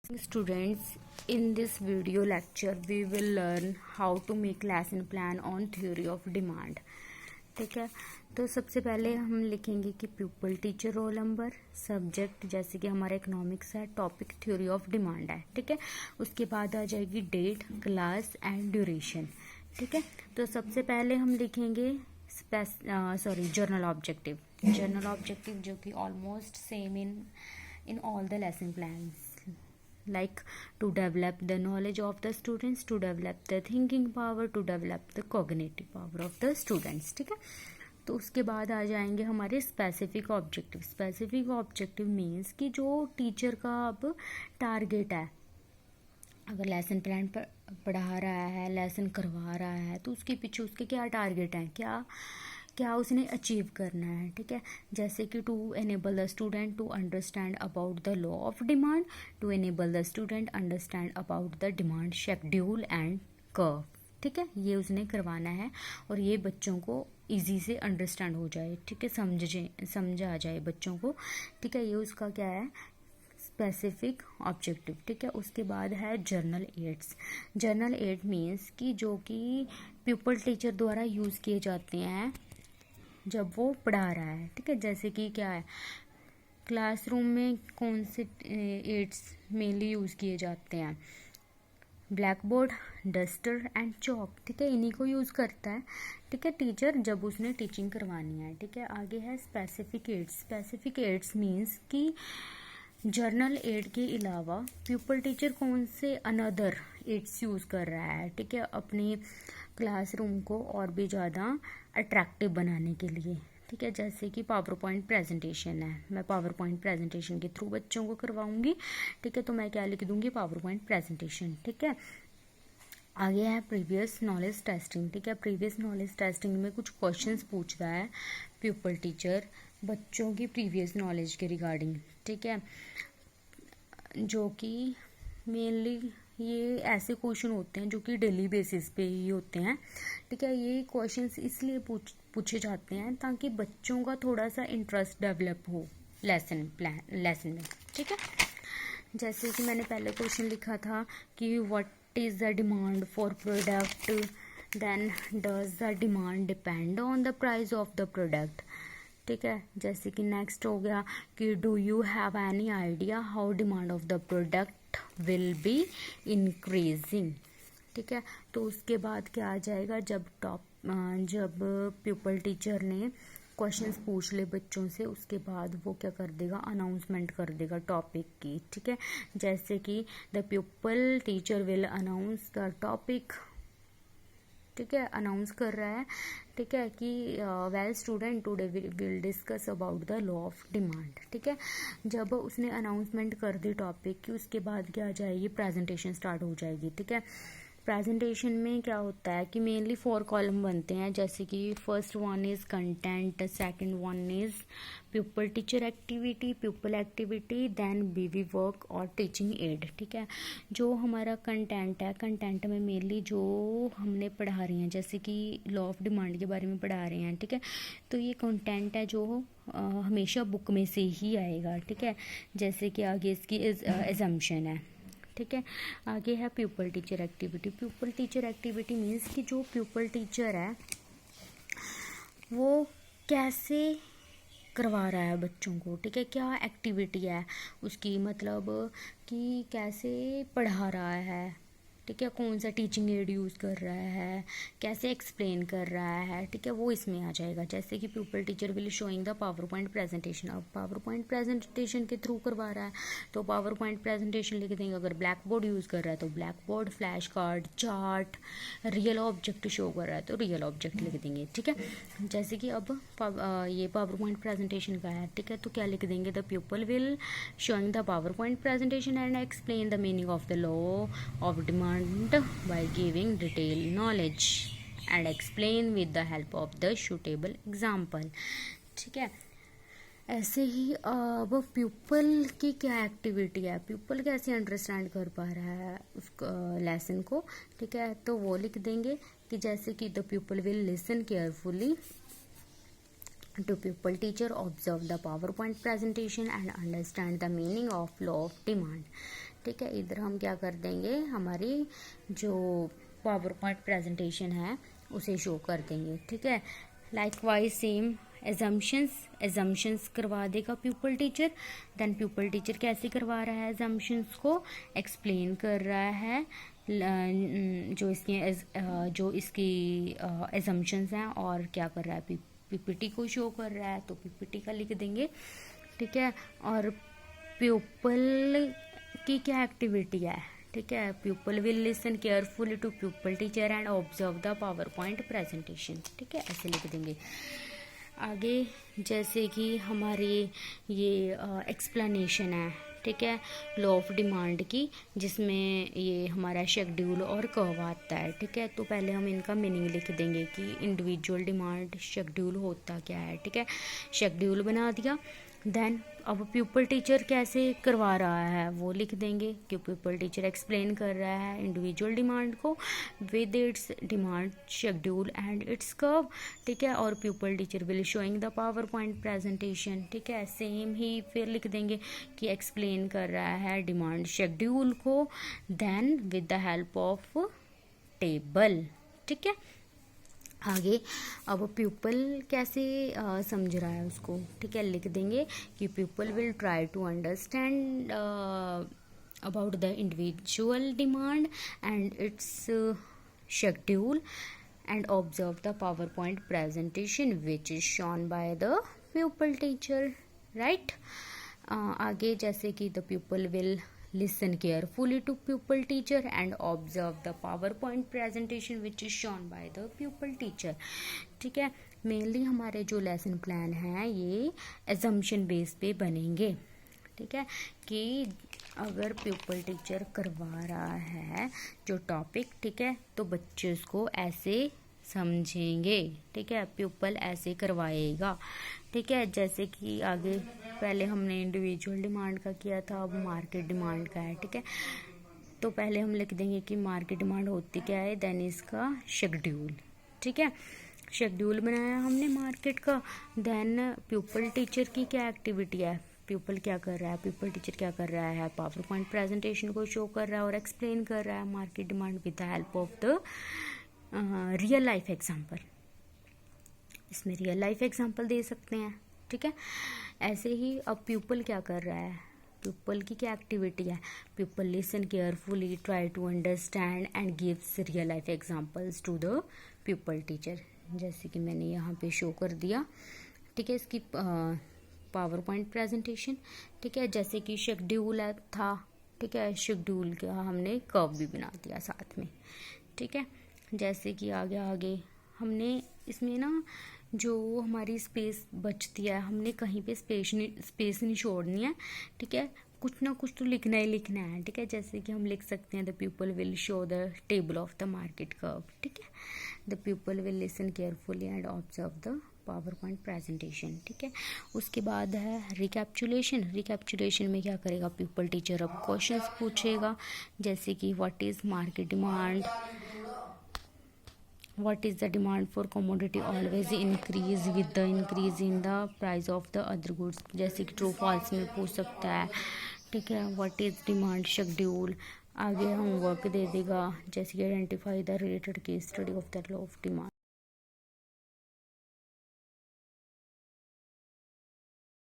Students, in this video lecture we will learn how to make lesson plan on theory of demand. ठीक है, तो सबसे पहले हम लिखेंगे कि pupil teacher roll number, subject जैसे कि हमारा इकोनॉमिक्स है, टॉपिक थ्योरी ऑफ डिमांड है. ठीक है, उसके बाद आ जाएगी डेट, क्लास एंड ड्यूरेशन. ठीक है, तो सबसे पहले हम लिखेंगे जर्नल ऑब्जेक्टिव. जर्नल ऑब्जेक्टिव जो कि almost same in all the lesson plans, like to develop the knowledge of the students, to develop the thinking power, to develop the cognitive power of the students. ठीक है, तो उसके बाद आ जाएंगे हमारे specific objective. Specific objective means कि जो teacher का अब टारगेट है, अगर लेसन प्लान पढ़ा रहा है, लेसन करवा रहा है, तो उसके पीछे उसके क्या टारगेट हैं, क्या उसने अचीव करना है. ठीक है, जैसे कि to enable the student to understand about the law of demand, to enable the student understand about the demand schedule and curve. ठीक है, ये उसने करवाना है और ये बच्चों को इजी से अंडरस्टैंड हो जाए. ठीक है, समझ आ जाए बच्चों को. ठीक है, ये उसका क्या है, स्पेसिफिक ऑब्जेक्टिव. ठीक है, उसके बाद है general aids. General aid means कि जो कि प्यूपल टीचर द्वारा यूज़ किए जाते हैं जब वो पढ़ा रहा है. ठीक है, जैसे कि क्या है, क्लासरूम में कौन से एड्स मेनली यूज़ किए जाते हैं, black board, duster and chalk. ठीक है, इन्हीं को यूज़ करता है. ठीक है, टीचर जब उसने टीचिंग करवानी है. ठीक है, आगे है specific aids. Specific aids means कि जर्नल एड के अलावा प्यूपल टीचर कौन से अनदर एड्स यूज़ कर रहा है. ठीक है, अपनी क्लासरूम को और भी ज़्यादा अट्रैक्टिव बनाने के लिए. ठीक है, जैसे कि पावर पॉइंट प्रेजेंटेशन है, मैं पावर पॉइंट प्रेजेंटेशन के थ्रू बच्चों को करवाऊंगी. ठीक है, तो मैं क्या लिख दूंगी, पावर पॉइंट प्रेजेंटेशन. ठीक है, आगे है प्रीवियस नॉलेज टेस्टिंग. ठीक है, प्रीवियस नॉलेज टेस्टिंग में कुछ क्वेश्चंस पूछ रहा है प्यूपल टीचर बच्चों की प्रीवियस नॉलेज के रिगार्डिंग. ठीक है, जो कि मेनली ये ऐसे क्वेश्चन होते हैं जो कि डेली बेसिस पे ही होते हैं. ठीक है, ये क्वेश्चंस इसलिए पूछे जाते हैं ताकि बच्चों का थोड़ा सा इंटरेस्ट डेवलप हो लेसन में. ठीक है, जैसे कि मैंने पहले क्वेश्चन लिखा था कि what is the demand for product, then does the demand depend on the price of the product. ठीक है, जैसे कि नेक्स्ट हो गया कि do you have any idea how demand of the product will be increasing. ठीक है, तो उसके बाद क्या आ जाएगा, जब प्यूपल टीचर ने क्वेश्चंस पूछ ले बच्चों से, उसके बाद वो क्या कर देगा, अनाउंसमेंट कर देगा टॉपिक की. ठीक है, जैसे कि the pupil teacher will announce the topic. ठीक है, अनाउंस कर रहा है. ठीक है, कि well student today will discuss about the law of demand. ठीक है, जब उसने अनाउंसमेंट कर दी टॉपिक की, उसके बाद क्या आ जाएगी, प्रेजेंटेशन स्टार्ट हो जाएगी. ठीक है, प्रेजेंटेशन में क्या होता है कि मेनली 4 कॉलम बनते हैं, जैसे कि first one is content, second one is pupil teacher activity, pupil activity, then BV work और टीचिंग एड. ठीक है, जो हमारा कंटेंट है, कंटेंट में मेनली जो हमने पढ़ा रही हैं, जैसे कि लॉ ऑफ डिमांड के बारे में पढ़ा रहे हैं. ठीक है, तो ये कंटेंट है जो हमेशा बुक में से ही आएगा. ठीक है, जैसे कि आगे इसकी एजम्पशन है. ठीक है, आगे है pupil teacher activity. Pupil teacher activity means कि जो प्यूपल टीचर है वो कैसे करवा रहा है बच्चों को. ठीक है, क्या एक्टिविटी है उसकी, मतलब कि कैसे पढ़ा रहा है. ठीक है, कौन सा टीचिंग एड यूज़ कर रहा है, कैसे एक्सप्लेन कर रहा है. ठीक है, वो इसमें आ जाएगा. जैसे कि pupil teacher will showing the power point presentation. अब पावर पॉइंट प्रेजेंटेशन के थ्रू करवा रहा है तो पावर पॉइंट प्रेजेंटेशन लिख देंगे. अगर ब्लैक बोर्ड यूज़ कर रहा है तो black board, flash card, chart, real object show कर रहा है तो रियल ऑब्जेक्ट लिख देंगे. ठीक है, जैसे कि अब ये पावर पॉइंट प्रेजेंटेशन का है. ठीक है, तो क्या लिख देंगे, the pupil will showing the power point presentation and explain the meaning of the law of demand by giving detailed knowledge and explain with the help of the suitable example. ठीक है, ऐसे ही अब प्यूपल की क्या activity है, pupal कैसे understand कर पा रहा है उस लेसन को. ठीक है, तो वो लिख देंगे कि जैसे कि the pupil will listen carefully to pupil teacher, observe the PowerPoint presentation and understand the meaning of law of demand. ठीक है, इधर हम क्या कर देंगे, हमारी जो पावर पॉइंट प्रेजेंटेशन है उसे शो कर देंगे। ठीक है, लाइकवाइज सेम एजम्पशंस करवा देगा pupil teacher. Then pupil teacher कैसे करवा रहा है, एजम्पशंस को एक्सप्लेन कर रहा है, जो इसकी एजम्पशंस हैं, और क्या कर रहा है, पीपीटी को शो कर रहा है, तो पीपीटी का लिख देंगे। ठीक है, और प्यूपल की क्या एक्टिविटी है, ठीक है, pupil will listen carefully to pupil teacher and observe the power point presentation. ठीक है, ऐसे लिख देंगे। आगे जैसे कि हमारी ये एक्सप्लेनेशन है, ठीक है, लॉ ऑफ डिमांड की, जिसमें ये हमारा शेड्यूल और कर्व आता है। ठीक है, तो पहले हम इनका मीनिंग लिख देंगे कि इंडिविजुअल डिमांड शेड्यूल होता क्या है। ठीक है, शेड्यूल बना दिया। देन अब प्यूपल टीचर कैसे करवा रहा है वो लिख देंगे कि प्यूपल टीचर एक्सप्लेन कर रहा है इंडिविजुअल डिमांड को with its demand schedule and its curve. ठीक है, और pupil teacher will showing the power point presentation. ठीक है, सेम ही फिर लिख देंगे कि एक्सप्लेन कर रहा है डिमांड शेड्यूल को, then with the help of table. ठीक है, आगे अब प्यूपल कैसे समझ रहा है उसको। ठीक है, लिख देंगे कि pupil will try to understand about the individual demand and its schedule and observe the power point presentation which is shown by the pupil teacher. Right, आगे जैसे कि the pupil will listen carefully to pupil teacher and observe the PowerPoint presentation which is shown by the pupil teacher। ठीक है, mainly हमारे जो lesson plan है ये assumption base पे बनेंगे। ठीक है, कि अगर प्यूपल टीचर करवा रहा है जो टॉपिक, ठीक है, तो बच्चे उसको ऐसे समझेंगे। ठीक है, प्यूपल ऐसे करवाएगा। ठीक है, जैसे कि आगे पहले हमने इंडिविजुअल डिमांड का किया था, अब मार्केट डिमांड का है। ठीक है, तो पहले हम लिख देंगे कि मार्केट डिमांड होती क्या है, देन इसका शेड्यूल। ठीक है, शेड्यूल बनाया हमने मार्केट का। देन प्यूपल टीचर की क्या एक्टिविटी है, प्यूपल क्या कर रहा है, प्यूपल टीचर क्या कर रहा है, पावर पॉइंट प्रेजेंटेशन को शो कर रहा है और एक्सप्लेन कर रहा है market demand with the help of the real life example. इसमें रियल लाइफ एग्जाम्पल दे सकते हैं। ठीक है, ऐसे ही अब प्यूपल क्या कर रहा है, प्यूपल की क्या एक्टिविटी है, pupil listen carefully, try to understand and gives real life examples to the pupil teacher, जैसे कि मैंने यहाँ पे शो कर दिया। ठीक है, इसकी पावर पॉइंट प्रेजेंटेशन। ठीक है, जैसे कि शेड्यूल था, ठीक है, शेड्यूल का हमने कर्व भी बना दिया साथ में। ठीक है, जैसे कि आगे हमने इसमें ना जो हमारी स्पेस बचती है, हमने कहीं पे स्पेस नहीं छोड़नी है। ठीक है, कुछ ना कुछ तो लिखना ही लिखना है। ठीक है, जैसे कि हम लिख सकते हैं the people will show the table of the market curve. ठीक है, the people will listen carefully and observe the power point presentation. ठीक है, उसके बाद है रिकैप्चुलेशन। रिकैप्चुलेशन में क्या करेगा पीपल टीचर, अब क्वेश्चंस पूछेगा, जैसे कि what is market demand, what is the demand for commodity always increase with the increase in the price of the other goods, जैसे कि ट्रू फॉल्स में पूछ सकता है। ठीक है, what is demand शेड्यूल। आगे होमवर्क दे देगा, जैसे कि identify the related case study of the law of demand.